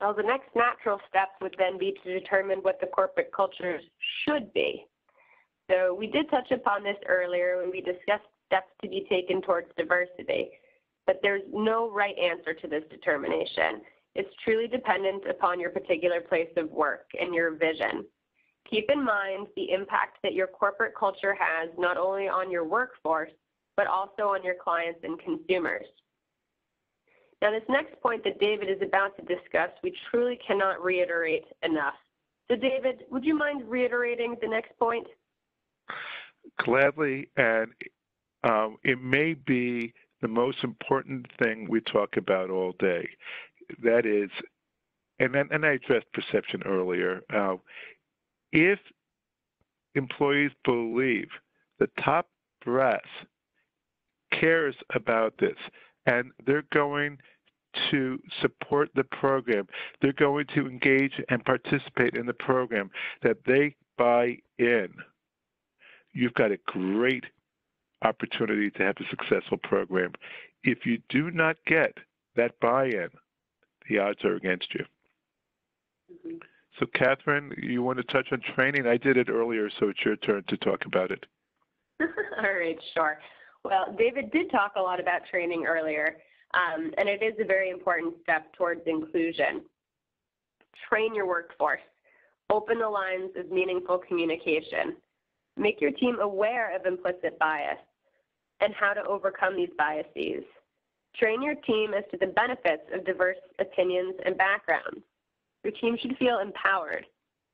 Well, the next natural step would then be to determine what the corporate cultures should be. So we did touch upon this earlier when we discussed steps to be taken towards diversity, but there's no right answer to this determination. It's truly dependent upon your particular place of work and your vision. Keep in mind the impact that your corporate culture has not only on your workforce, but also on your clients and consumers. Now, this next point that David is about to discuss, we truly cannot reiterate enough. So, David, would you mind reiterating the next point? Gladly, and it may be the most important thing we talk about all day. That is, and I addressed perception earlier, if employees believe the top brass cares about this and they're going to support the program, they're going to engage and participate in the program, that they buy in, you've got a great opportunity to have a successful program. If you do not get that buy-in, the odds are against you. Mm-hmm. So, Katherine, you want to touch on training? I did it earlier, so it's your turn to talk about it. All right, sure. Well, David did talk a lot about training earlier, and it is a very important step towards inclusion. Train your workforce. Open the lines of meaningful communication. Make your team aware of implicit bias and how to overcome these biases. Train your team as to the benefits of diverse opinions and backgrounds. Your team should feel empowered,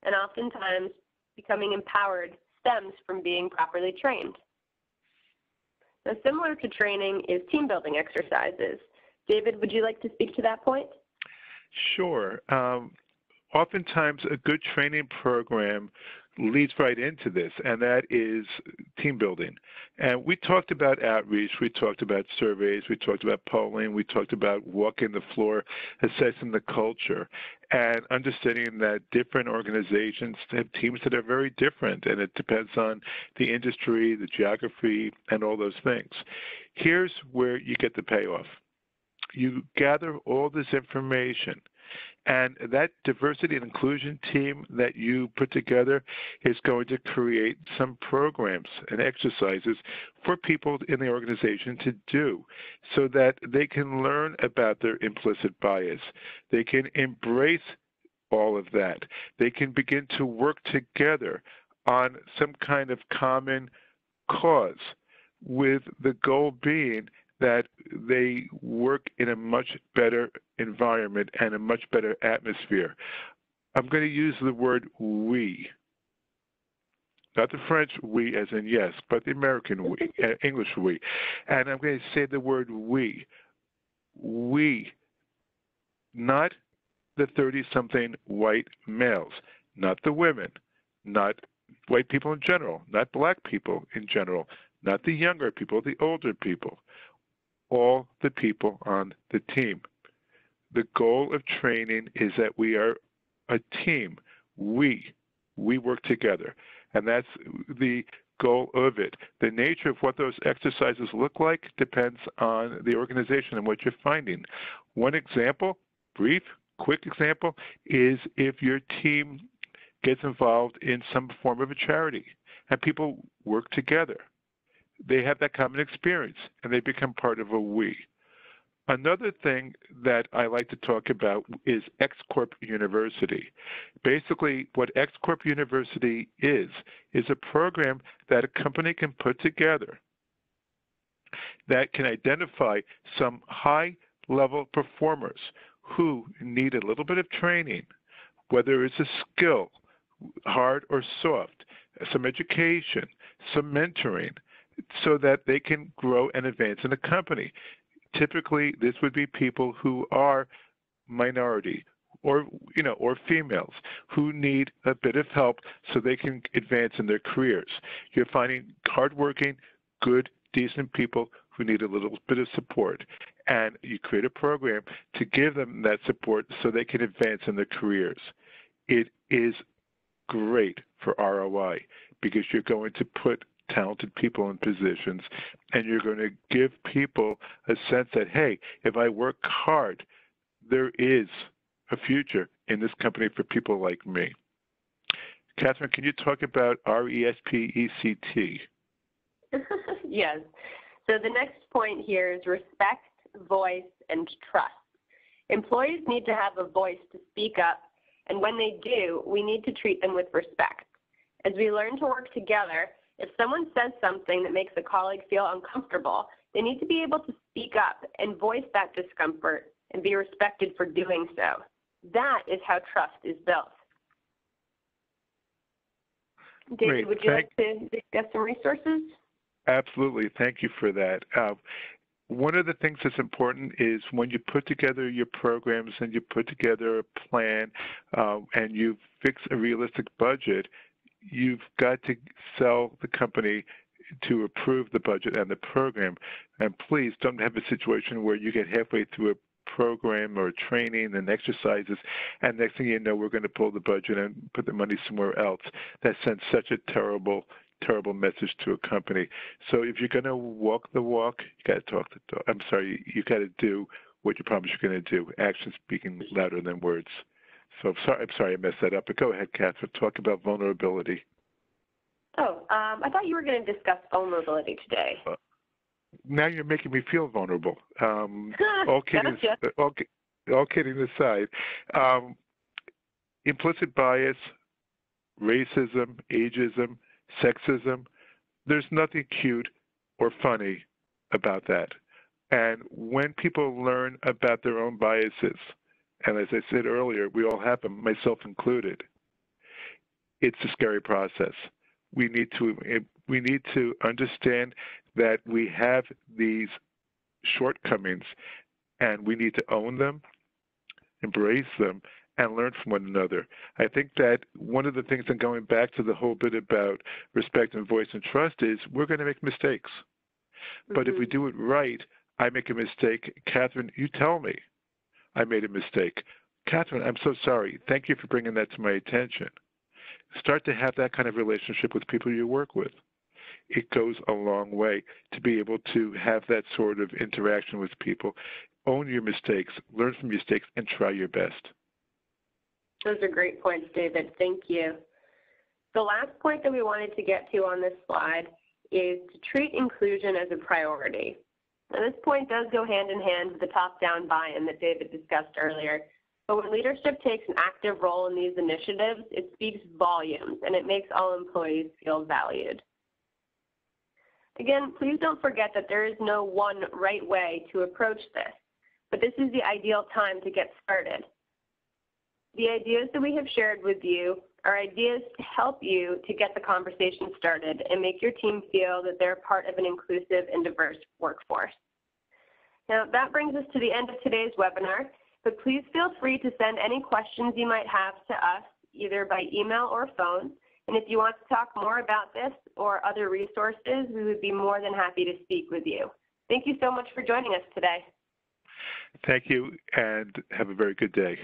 and oftentimes becoming empowered stems from being properly trained. Now, similar to training is team building exercises. David, would you like to speak to that point? Sure. Oftentimes, a good training program leads right into this, and that is team building. And we talked about outreach, we talked about surveys, we talked about polling, we talked about walking the floor, assessing the culture, and understanding that different organizations have teams that are very different, and it depends on the industry, the geography, and all those things. Here's where you get the payoff. You gather all this information, and that diversity and inclusion team that you put together is going to create some programs and exercises for people in the organization to do so that they can learn about their implicit bias. They can embrace all of that. They can begin to work together on some kind of common cause, with the goal being that they work in a much better environment and a much better atmosphere. I'm going to use the word we. Not the French we as in yes, but the American we, English we. And I'm going to say the word we. We, not the 30-something white males, not the women, not white people in general, not black people in general, not the younger people, the older people. All the people on the team. The goal of training is that we are a team. We work together. And that's the goal of it. The nature of what those exercises look like depends on the organization and what you're finding. One example, brief, quick example, is if your team gets involved in some form of a charity and people work together. They have that common experience, and they become part of a we. Another thing that I like to talk about is X-Corp University. Basically, what X-Corp University is a program that a company can put together that can identify some high-level performers who need a little bit of training, whether it's a skill, hard or soft, some education, some mentoring, so that they can grow and advance in the company. Typically, this would be people who are minority or females who need a bit of help so they can advance in their careers. You're finding hardworking, good, decent people who need a little bit of support, and you create a program to give them that support so they can advance in their careers. It is great for ROI because you're going to put talented people in positions, and you're going to give people a sense that, hey, if I work hard, there is a future in this company for people like me. Katherine, can you talk about RESPECT? Yes. So the next point here is respect, voice, and trust. Employees need to have a voice to speak up, and when they do, we need to treat them with respect. As we learn to work together, if someone says something that makes a colleague feel uncomfortable, they need to be able to speak up and voice that discomfort and be respected for doing so. That is how trust is built. David, would you like to discuss some resources? Absolutely. Thank you for that. One of the things that's important is when you put together your programs and you put together a plan and you fix a realistic budget, you've got to sell the company to approve the budget and the program. And please don't have a situation where you get halfway through a program or training and exercises, and next thing you know, we're going to pull the budget and put the money somewhere else. That sends such a terrible message to a company. So if you're going to walk the walk, you got to talk the talk. I'm sorry, you got to do what you promise you're going to do. Action speaking louder than words. So I'm sorry I messed that up, but go ahead, Katherine, talk about vulnerability. Oh, I thought you were going to discuss vulnerability today. Now you're making me feel vulnerable. All kidding aside, implicit bias, racism, ageism, sexism, there's nothing cute or funny about that. And when people learn about their own biases, and as I said earlier, we all have them, myself included, it's a scary process. We need to understand that we have these shortcomings and we need to own them, embrace them, and learn from one another. I think that one of the things, and going back to the whole bit about respect and voice and trust, is we're going to make mistakes. But if we do it right, I make a mistake. Katherine, you tell me I made a mistake. Katherine, I'm so sorry. Thank you for bringing that to my attention. Start to have that kind of relationship with people you work with. It goes a long way to be able to have that sort of interaction with people. Own your mistakes, learn from your mistakes, and try your best. Those are great points, David. Thank you. The last point that we wanted to get to on this slide is to treat inclusion as a priority. Now, this point does go hand in hand with the top-down buy-in that David discussed earlier. But when leadership takes an active role in these initiatives, it speaks volumes, and it makes all employees feel valued. Again, please don't forget that there is no one right way to approach this, but this is the ideal time to get started. The ideas that we have shared with you are ideas to help you to get the conversation started and make your team feel that they're part of an inclusive and diverse workforce. Now, that brings us to the end of today's webinar, but please feel free to send any questions you might have to us, either by email or phone. And if you want to talk more about this or other resources, we would be more than happy to speak with you. Thank you so much for joining us today. Thank you, and have a very good day.